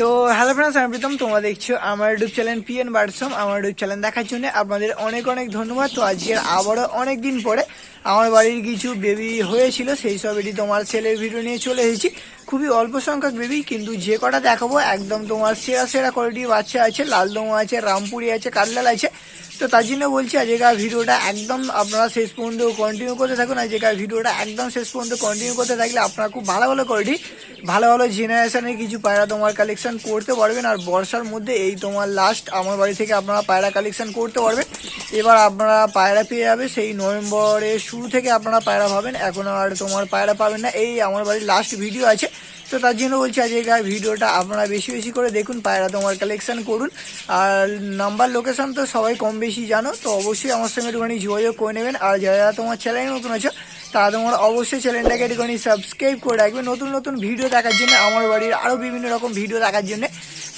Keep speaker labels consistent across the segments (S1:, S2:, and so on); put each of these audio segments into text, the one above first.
S1: তো hello friends, আমি প্রীতম। তোমরা দেখছো আমার ইউটিউব চ্যানেল পিএন বার্ডসম। আমার ইউটিউব চ্যানেল দেখার জন্য আপনাদের অনেক অনেক ধন্যবাদ। তো আজকের আবারও অনেক দিন পরে আমার বাড়ির কিছু বেবি হয়েছিল, সেই সব এটি তোমার ছেলের ভিডিও নিয়ে চলে এসেছি। খুবই অল্প সংখ্যক বেবি, কিন্তু যে কটা দেখাবো একদম তোমার সেরা সেরা কোয়ালিটির বাচ্চা আছে। লালদমা আছে, রামপুরি আছে, কাটলাল আছে। তো তার জন্য বলছি আজকের ভিডিওটা একদম আপনারা শেষ পর্যন্ত কন্টিনিউ করতে থাকুন। আজকের ভিডিওটা একদম শেষ পর্যন্ত কন্টিনিউ করতে থাকলে আপনারা খুব ভালো ভালো কোয়ালিটি, ভালো ভালো জেনারেশনের কিছু পায়রা তোমার কালেকশন করতে পারবেন। আর বর্ষার মধ্যে এই তোমার লাস্ট আমার বাড়ি থেকে আপনারা পায়রা কালেকশন করতে পারবেন। এবার আপনারা পায়রা পেয়ে যাবে সেই নভেম্বরের শুরু থেকে আপনারা পায়রা পাবেন। এখন আর তোমার পায়রা পাবেন না, এই আমার বাড়ির লাস্ট ভিডিও আছে। তো তার জন্য বলছি আজকের ভিডিওটা আপনারা বেশি বেশি করে দেখুন, পায়রা তোমার কালেকশন করুন। আর নাম্বার লোকেশন তো সবাই কম বেশি জানো, তো অবশ্যই আমার সঙ্গে একটুখানি যোগাযোগ করে নেবেন। আর যারা যারা তোমার চ্যানেলে নতুন আছো তারা তোমার অবশ্যই চ্যানেলটাকে একটুখানি সাবস্ক্রাইব করে রাখবে নতুন নতুন ভিডিও দেখার জন্য, আমার বাড়ির আরও বিভিন্ন রকম ভিডিও দেখার জন্য।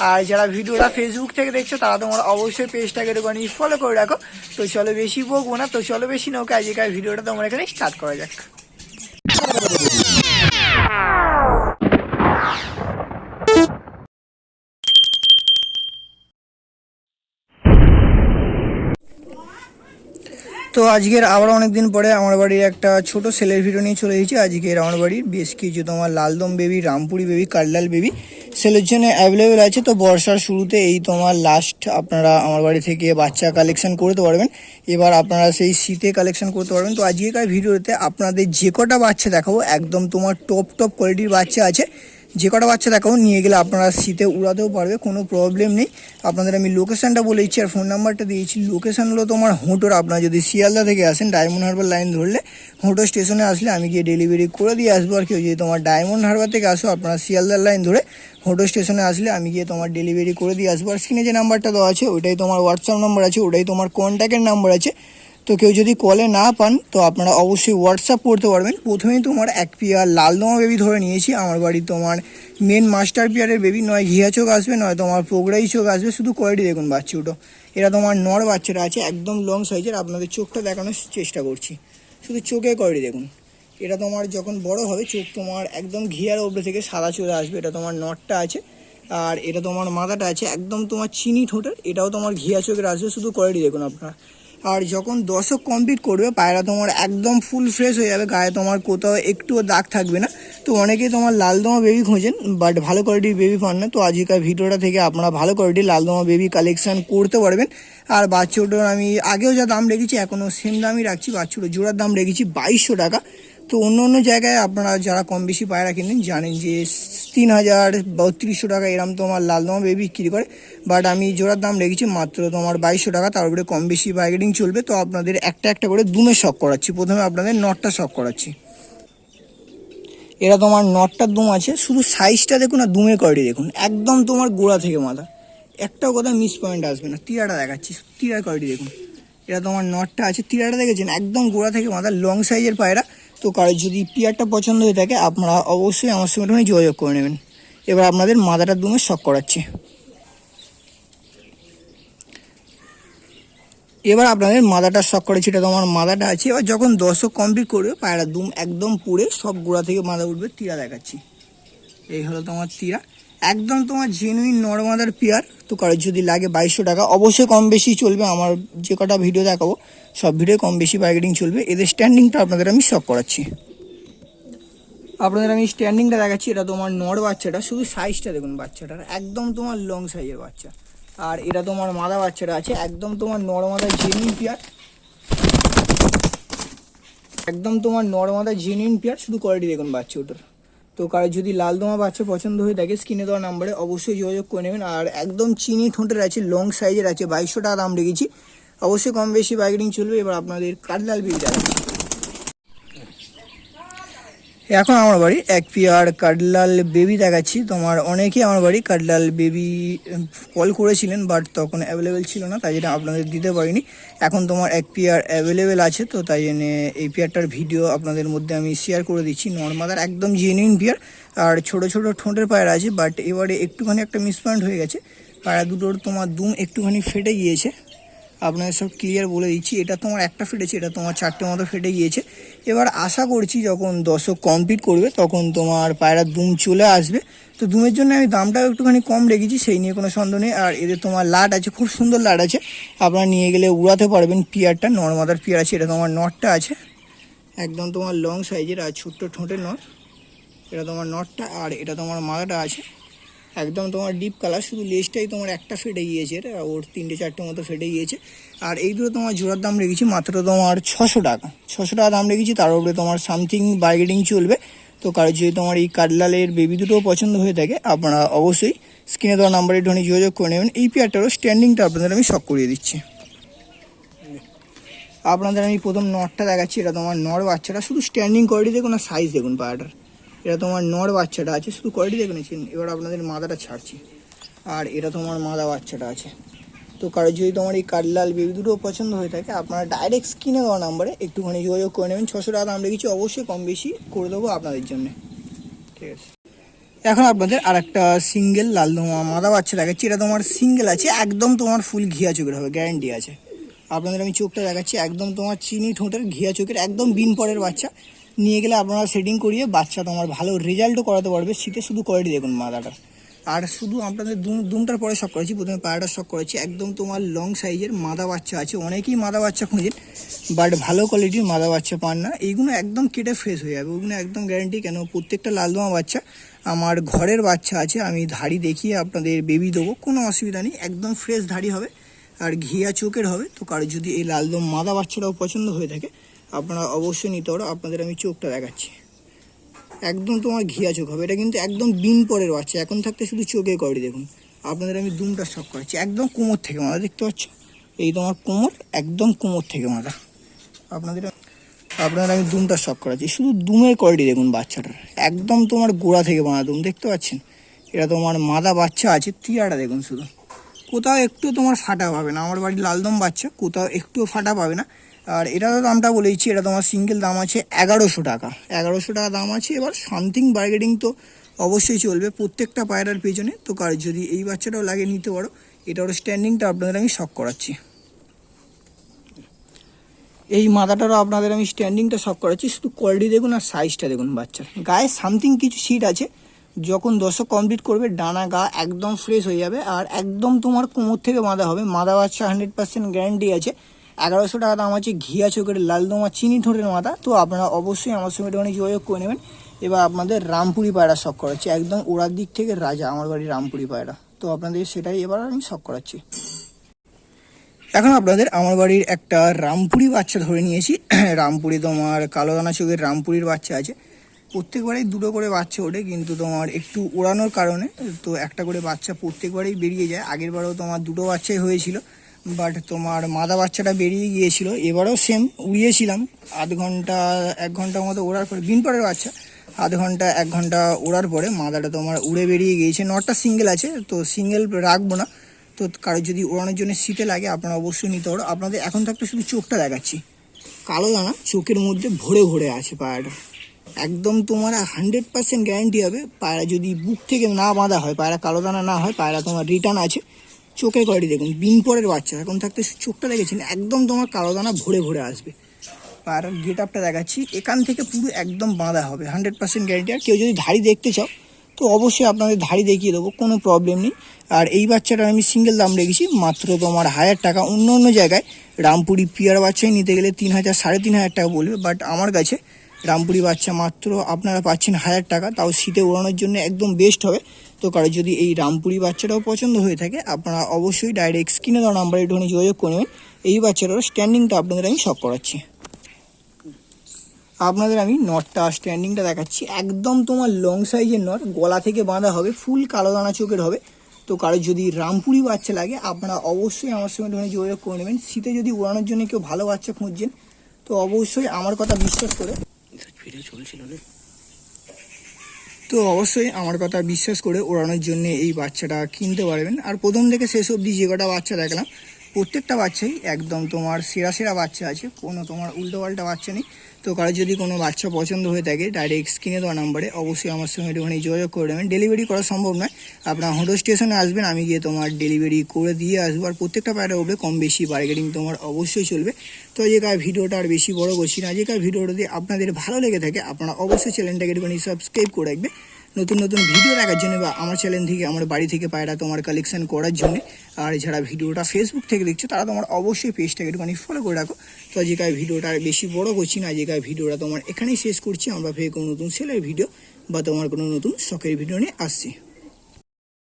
S1: আর যারা ভিডিওটা ফেসবুক থেকে দেখছো তারা তোমার অবশ্যই পেজটাকে একটুখানি ফলো করে রাখো। তো চলো বেশি বকবো না, তো চলো বেশি নৌকা আজকের ভিডিওটা তোমার এখানে স্টার্ট করা যাক। তো আজকের আবার অনেকদিন পরে আমার বাড়ির একটা ছোট সেলের ভিডিও নিয়ে চলে এসেছি। আজকের আমার বাড়ির বেশ কিছু তোমার লালদম বেবি, রামপুরি বেবি, কাটলাল বেবি সেলের জন্য অ্যাভেলেবেল আছে। তো বর্ষার শুরুতে এই তোমার লাস্ট আপনারা আমার বাড়ি থেকে বাচ্চা কালেকশন করতে পারবেন। এবার আপনারা সেই শীতে কালেকশন করতে পারবেন। তো আজকের ভিডিওতে আপনাদের যে কটা বাচ্চা দেখাবো একদম তোমার টপ টপ কোয়ালিটির বাচ্চা আছে। যে কটা বাচ্চা দেখাবো নিয়ে গেলে আপনারা শীতে উড়াতেও পারবে, কোনো প্রবলেম নেই। আপনাদের আমি লোকেশানটা বলে দিচ্ছি আর ফোন নাম্বারটা দিয়েছি। লোকেশান হলো তোমার হোটোর। আপনারা যদি শিয়ালদা থেকে আসেন ডায়মন্ড হারবার লাইন ধরলে হোটো স্টেশনে আসলে আমি গিয়ে ডেলিভারি করে দিয়ে আসবো। আর কেউ যদি তোমার ডায়মন্ড হারবার থেকে আসো আপনারা শিয়ালদার লাইন ধরে হোটো স্টেশনে আসলে আমি গিয়ে তোমার ডেলিভারি করে দিয়ে আসবো। আর স্ক্রিনে যে নাম্বারটা দেওয়া আছে ওইটাই তোমার হোয়াটসঅ্যাপ নাম্বার আছে, ওটাই তোমার কন্ট্যাক্টের নাম্বার আছে। তো কেউ যদি কলে না পান তো আপনারা অবশ্যই হোয়াটসঅ্যাপ করতে পারবেন। প্রথমেই তোমার এক পেয়ার লালদমা বেবি ধরে নিয়েছি আমার বাড়ি তোমার মেন মাস্টার পেয়ারের বেবি, নয় ঘিয়া চোখ আসবে নয় তোমার পোগড়াই চোখ আসবে। শুধু কোয়ালিটি দেখুন বাচ্চাটা, এরা তোমার নর বাচ্চাটা আছে একদম লং সাইজের। আপনাদের চোখটা দেখানোর চেষ্টা করছি, শুধু চোখে কোয়ালিটি দেখুন। এটা তোমার যখন বড় হবে চোখ তোমার একদম ঘিয়ার ওপরে থেকে সাদা চলে আসবে। এটা তোমার নটটা আছে আর এটা তোমার মাথাটা আছে একদম তোমার চিনি ঠোঁটের, এটাও তোমার ঘিয়া চোখের আসবে। শুধু কোয়ালিটি দেখুন আপনারা। আর যখন দশক কমপ্লিট করবে পায়রা তোমার একদম ফুল ফ্রেশ হয়ে যাবে, গায়ে তোমার কোথাও একটুও দাগ থাকবে না। তো অনেকেই তোমার লালদমা বেবি খোঁজেন বাট ভালো কোয়ালিটির বেবি পান না। তো আজকের ভিডিওটা থেকে আপনারা ভালো কোয়ালিটির লালদমা বেবি কালেকশন করতে পারবেন। আর বাচ্চাটার আমি আগেও যা দাম রেখেছি এখনও সেম দামই রাখছি। বাচ্চাটার জোড়ার দাম রেখেছি 2200 টাকা। তো অন্য অন্য জায়গায় আপনারা যারা কম বেশি পায়রা কিনেন জানেন যে 3000 3200 টাকা এরম তোমার লালদমা বেবি বিক্রি করে। বাট আমি জোড়ার দাম রেখেছি মাত্র তোমার 2200 টাকা, তার উপরে কম বেশি বার্গেনিং চলবে। তো আপনাদের একটা একটা করে দুমে শখ করাচ্ছি। প্রথমে আপনাদের নটটা শখ করাচ্ছি। এরা তোমার নটটার দুম আছে, শুধু সাইজটা দেখুন আর দুমের কোয়ালিটি দেখুন, একদম তোমার গোড়া থেকে মাথা একটাও কথা মিস পয়েন্ট আসবে না। টিরাটা দেখাচ্ছি, টিরার কোয়ালিটি দেখুন। এরা তোমার নটটা আছে, টিরাটা দেখেছেন একদম গোড়া থেকে মাথা, লং সাইজের পায়রা। তো কারোর যদি টিয়ারটা পছন্দ হয়ে থাকে আপনারা অবশ্যই আমার সঙ্গে একটুখানি যোগাযোগ করে নেবেন। এবার আপনাদের মাথাটার দুমে শখ করাচ্ছি। এবার আপনাদের মাদাটা শখ করেছি, এটা তোমার মাদাটা আছে। এবার যখন দশক কমপ্লিট করবে পায়রা দুম একদম পুড়ে সব গোড়া থেকে মাদা উঠবে। তীরা দেখাচ্ছি, এই হলো তোমার তীরা, একদম তোমার জেনুইন নরমাদার পেয়ার। তো কারোর যদি লাগে 2200 টাকা, অবশ্যই কম বেশি চলবে। আমার যে কটা ভিডিও দেখাবো সব ভিডিও কম বেশি বার্গেনিং চলবে। এদের স্ট্যান্ডিংটা আপনাদের আমি শখ করাচ্ছি। আপনাদের আমি স্ট্যান্ডিংটা দেখাচ্ছি। এটা তোমার নর বাচ্চাটা, শুধু সাইজটা দেখুন বাচ্চাটার, একদম তোমার লং সাইজের বাচ্চা। আর এটা তোমার মাদা বাচ্চাটা আছে একদম তোমার নরমাদা জেনুইন পেয়ার, একদম তোমার নরমাদা জেনুইন পেয়ার। শুধু কোয়ালিটি দেখুন বাচ্চা ওটার। তো কারো যদি লালদমা বাচ্চা পছন্দ হয়ে থাকে স্ক্রিনে দেওয়া নাম্বারে অবশ্যই যোগাযোগ করে নেবেন। আর একদম চিনি ঠোঁটের আছে, লং সাইজের আছে, 2200 টাকা দাম রেখেছি। অবশ্যই কম বেশি বার্গেনিং চলবে। এবার আপনাদের কাটলাল বেবি দেখাচ্ছি। এখন আমার বাড়ি এক পেয়ার কাটলাল বেবি দেখাচ্ছি। তোমার অনেকেই আমার বাড়ি কাটলাল বেবি কল করেছিলেন বাট তখন অ্যাভেলেবেল ছিল না, তাই জন্য আপনাদের দিতে পারিনি। এখন তোমার এক পেয়ার অ্যাভেলেবেল আছে, তো তাই জন্য এই পেয়ারটার ভিডিও আপনাদের মধ্যে আমি শেয়ার করে দিচ্ছি। নর্মাদার একদম জেনুইন পেয়ার। আর ছোট ছোট ঠোঁটের পায়রা আছে, বাট এবারে একটুখানি একটা মিসপয়েন্ট হয়ে গেছে। পায়রা দুটোর তোমার দুম একটুখানি ফেটে গিয়েছে। আপনাদের সব ক্লিয়ার বলে দিচ্ছি, এটা তোমার একটা ফেটেছে, এটা তোমার 4টে মতো ফেটে গিয়েছে। এবার আশা করছি যখন দশক কমপ্লিট করবে তখন তোমার পায়রা দুম চলে আসবে। তো দুমের জন্য আমি দামটাও একটুখানি কম রেখেছি, সেই নিয়ে কোনো সন্দেহ নেই। আর এদের তোমার লাট আছে, খুব সুন্দর লাট আছে, আপনারা নিয়ে গেলে উড়াতে পারবেন। পিয়ারটা নর্মাদার পিয়ার আছে, এটা তোমার নটটা আছে একদম তোমার লং সাইজের আর ছোট্ট ঠোঁটের নট, এটা তোমার নটটা। আর এটা তোমার মাথাটা আছে একদম তোমার ডিপ কালার, শুধু লেজটাই তোমার একটা ফেটে গিয়েছে, ওর 3-4টে মতো ফেটে গিয়েছে। আর এই দুটো তোমার জোড়ার দাম রেখেছি মাত্র তোমার 600 টাকা, 600 টাকা দাম রেখেছি। তার উপরে তোমার সামথিং বার্গেনিং চলবে। তো কারো যদি তোমার এই কাঠলালের বেবি দুটোও পছন্দ হয়ে থাকে, আপনারা অবশ্যই স্ক্রিনে দেওয়া নাম্বারে একটুখানি যোগাযোগ করে নেবেন। এই পেয়ারটারও স্ট্যান্ডিংটা আপনাদের আমি শক করিয়ে দিচ্ছি। আপনাদের আমি প্রথম নটটা দেখাচ্ছি, এটা তোমার নর বাচ্চাটা, শুধু স্ট্যান্ডিং কোয়ালিটি দেখুন আর সাইজ দেখুন পায়রাটার। এটা তোমার নর বাচ্চাটা আছে, শুধু কোয়ালিটি দেখুন। এবার আপনাদের মাদাটা ছাড়ছি। আর এটা তোমার মাদা বাচ্চাটা আছে। তো কারো যদি তোমার এই কাঠলাল বেবি দুটো পছন্দ হয়ে থাকে, আপনারা ডাইরেক্ট স্ক্রিনে দেওয়া নাম্বারে একটুখানি যোগাযোগ করে নেবেন। 600 টাকা দাম রেখেছি, অবশ্যই কম বেশি করে দেবো আপনাদের জন্য, ঠিক আছে। এখন আপনাদের আর একটা সিঙ্গেল লাল দোমা মাদা বাচ্চা দেখাচ্ছি, এটা তোমার সিঙ্গেল আছে, একদম তোমার ফুল ঘিয়া চোখের হবে, গ্যারান্টি আছে। আপনাদের আমি চোখটা দেখাচ্ছি, একদম তোমার চিনি ঠোঁটের ঘিয়া চোখের, একদম বিন পরের বাচ্চা। নিয়ে গেলে আপনারা সেটিং করিয়ে বাচ্চা তোমার ভালো রেজাল্টও করাতে পারবে শীতে। শুধু কোয়ালিটি দেখুন মাদাটা। আর শুধু আপনাদের দুমটার পরে শখ করেছি, প্রথমে পায়রাটা শখ করেছি, একদম তোমার লং সাইজের মাদা বাচ্চা আছে। অনেকেই মাদা বাচ্চা খুঁজেন, বাট ভালো কোয়ালিটির মাদা বাচ্চা পান না। এইগুলো একদম কেটে ফ্রেশ হয়ে যাবে, ওইগুলো একদম গ্যারান্টি। কেন প্রত্যেকটা লালদোমা বাচ্চা আমার ঘরের বাচ্চা আছে, আমি ধাড়ি দেখিয়ে আপনাদের বেবি দেবো, কোনো অসুবিধা নেই, একদম ফ্রেশ ধাড়ি হবে আর ঘিয়া চোখের হবে। তো কারো যদি এই লালদম মাদা বাচ্চাটাও পছন্দ হয়ে থাকে, আপনারা অবশ্যই নিতে পারো। আপনাদের আমি চোখটা দেখাচ্ছি, একদম তোমার ঘিয়া চোখ হবে। এটা কিন্তু একদম বিন পরের বাচ্চা, এখন থাকতে শুধু চোখে করি দেখুন। আপনাদের আমি দুমটা শখ করাচ্ছি, একদম কোমর থেকে মাথা, দেখতে পাচ্ছ এই তোমার কোমর, একদম কোমর থেকে মাথা। আপনাদের আমি দুমটা শখ করাচ্ছি, শুধু দুমের কোয়ালিটি দেখুন বাচ্চাটার, একদম তোমার গোড়া থেকে বানা দুম, দেখতে পাচ্ছেন। এটা তোমার মাদা বাচ্চা আছে, টিয়াটা দেখুন, শুধু কোথাও একটু তোমার ফাটা পাবে না। আমার বাড়ির লালদম বাচ্চা, কোথাও একটুও ফাটা পাবে না। আর এটারও দামটা বলেছি, এটা তোমার সিঙ্গেল দাম আছে 1100 টাকা, 1100 টাকা দাম আছে। এবার সামথিং বার্গেনিং তো অবশ্যই চলবে প্রত্যেকটা পায়রার পেছনে। তো কার যদি এই বাচ্চাটাও লাগে নিতে পারো, এটারও স্ট্যান্ডিংটা আপনাদের আমি শক করাচ্ছি। এই মাদাটারও আপনাদের আমি স্ট্যান্ডিংটা শক করাচ্ছি, শুধু কোয়ালিটি দেখুন আর সাইজটা দেখুন বাচ্চার। গায়ে সামথিং কিছু সিট আছে, যখন দশক কমপ্লিট করবে ডানা গা একদম ফ্রেশ হয়ে যাবে। আর একদম তোমার কোমর থেকে বাঁধা হবে, মাদা বাচ্চা 100% গ্যারান্টি আছে। 1100 টাকা দাম আছে, ঘিয়া চোখের লালদোমা চিনি ঠোঁটের মাথা। তো আপনারা অবশ্যই আমার সঙ্গে একটুখানি যোগাযোগ করে নেবেন। এবার আপনাদের রামপুরি পায়রা শখ করাচ্ছি, একদম ওড়ার দিক থেকে রাজা আমার বাড়ির রামপুরি পায়রা। তো আপনাদের সেটাই এবার আমি শখ করাচ্ছি। এখন আপনাদের আমার বাড়ির একটা রামপুরি বাচ্চা ধরে নিয়েছি। রামপুরি তোমার কালো দানা চোখের রামপুরির বাচ্চা আছে। প্রত্যেকবারেই দুটো করে বাচ্চা ওঠে, কিন্তু তোমার একটু ওড়ানোর কারণে তো একটা করে বাচ্চা প্রত্যেকবারেই বেরিয়ে যায়। আগের বারেও তোমার দুটো বাচ্চাই হয়েছিল, বাট তোমার মাদা বাচ্চাটা বেরিয়ে গিয়েছিল। এবারেও সেম উড়িয়েছিলাম, আধ ঘন্টা 1 ঘন্টার মতো ওড়ার পরে, বিনপরের বাচ্চা, আধ ঘন্টা 1 ঘন্টা ওড়ার পরে মাদাটা তোমার উড়ে বেরিয়ে গিয়েছে। নটটা সিঙ্গেল আছে, তো সিঙ্গেল রাখবো না। তো কারো যদি ওড়ানোর জন্য শীতে লাগে, আপনারা অবশ্যই নিতে পারো। আপনাদের এখন থাকতে শুধু চোখটা দেখাচ্ছি, কালো দানা চোখের মধ্যে ভরে ভরে আছে পায়রাটা, একদম তোমার 100% গ্যারান্টি হবে। পায়রা যদি বুক থেকে না বাঁধা হয়, পায়রা কালো দানা না হয়, পায়রা তোমার রিটার্ন আছে। চোখের কোয়ালিটি দেখুন, বিনপরের বাচ্চা, এখন থাকতে চোখটা দেখেছেন, একদম তোমার কালো দানা ভরে ভরে আসবে। পায়রার গেট আপটা দেখাচ্ছি, এখান থেকে পুরো একদম বাঁধা হবে, 100% গ্যারান্টি। আর কেউ যদি ধাড়ি দেখতে চাও, তো অবশ্যই আপনাদের ধাড়ি দেখিয়ে দেবো, কোনো প্রবলেম নেই। আর এই বাচ্চাটার আমি সিঙ্গেল দাম রেখেছি মাত্র তোমার 1000 টাকা। অন্য জায়গায় রামপুরি পিয়ার বাচ্চাই নিতে গেলে 3000 3500 টাকা বলবে, বাট আমার কাছে রামপুরি বাচ্চা মাত্র আপনারা পাচ্ছেন 1000 টাকা, তাও শীতে ওড়ানোর জন্য একদম বেস্ট হবে। তো কারো যদি এই রামপুরি বাচ্চাটাও পছন্দ হয়ে থাকে, আপনারা অবশ্যই ডাইরেক্ট স্ক্রিনে দেওয়া নাম্বারে একটুখানি যোগাযোগ করে নেবেন। এই বাচ্চাটারও স্ট্যান্ডিংটা আপনাদের আমি শক করাচ্ছি। আপনাদের আমি নটটা স্ট্যান্ডিংটা দেখাচ্ছি, একদম তোমার লং সাইজের নট, গলা থেকে বাঁধা হবে, ফুল কালো দানা চোখের হবে। তো কারো যদি রামপুরি বাচ্চা লাগে, আপনারা অবশ্যই আমার সঙ্গে একটুখানি যোগাযোগ করে নেবেন। শীতে যদি ওড়ানোর জন্য কেউ ভালো বাচ্চা খুঁজছেন, তো অবশ্যই আমার কথা বিশ্বাস করে ওড়ানোর জন্য এই বাচ্চাটা কিনতে পারবেন। আর প্রথম থেকে শেষ অবধি যে কটা বাচ্চা দেখলাম, প্রত্যেকটা বাচ্চাই একদম তোমার সেরা সেরা বাচ্চা আছে, কোনো তোমার উল্টোপাল্টা বাচ্চা নেই। তো কারো যদি কোনো বাচ্চা পছন্দ হয়ে থাকে ডাইরেক্ট স্ক্রিনে দেওয়া নাম্বারে অবশ্যই আমার সঙ্গে একটুখানি যোগাযোগ করে নেবেন। ডেলিভারি করা সম্ভব নয়, আপনার হোটো স্টেশনে আসবেন, আমি গিয়ে তোমার ডেলিভারি করে দিয়ে আসবো। আর প্রত্যেকটা পায়রার উপরে কম বেশি বার্গেনিং তোমার অবশ্যই চলবে। তো আজকের ভিডিওটা আর বেশি বড় করছি না, আজকের ভিডিওটা যদি আপনাদের ভালো লেগে থাকে আপনারা অবশ্যই চ্যানেলটাকে একটুখানি সাবস্ক্রাইব করে রাখবে নতুন নতুন ভিডিও দেখার জন্য, বা আমার চ্যানেল থেকে আমার বাড়ি থেকে পায়রা তোমার কালেকশন করার জন্য। আর যারা ভিডিওটা ফেসবুক থেকে দেখছো তারা তোমার অবশ্যই পেজটাকে একটুখানি ফলো করে রাখো। তো আজকের ভিডিওটা আর বেশি বড় করছি না, আজকের ভিডিওটা তোমার এখানেই শেষ করছি। আমরা ফের কোনো নতুন সেলের ভিডিও বা তোমার কোনো নতুন শখের ভিডিও নিয়ে আসছি।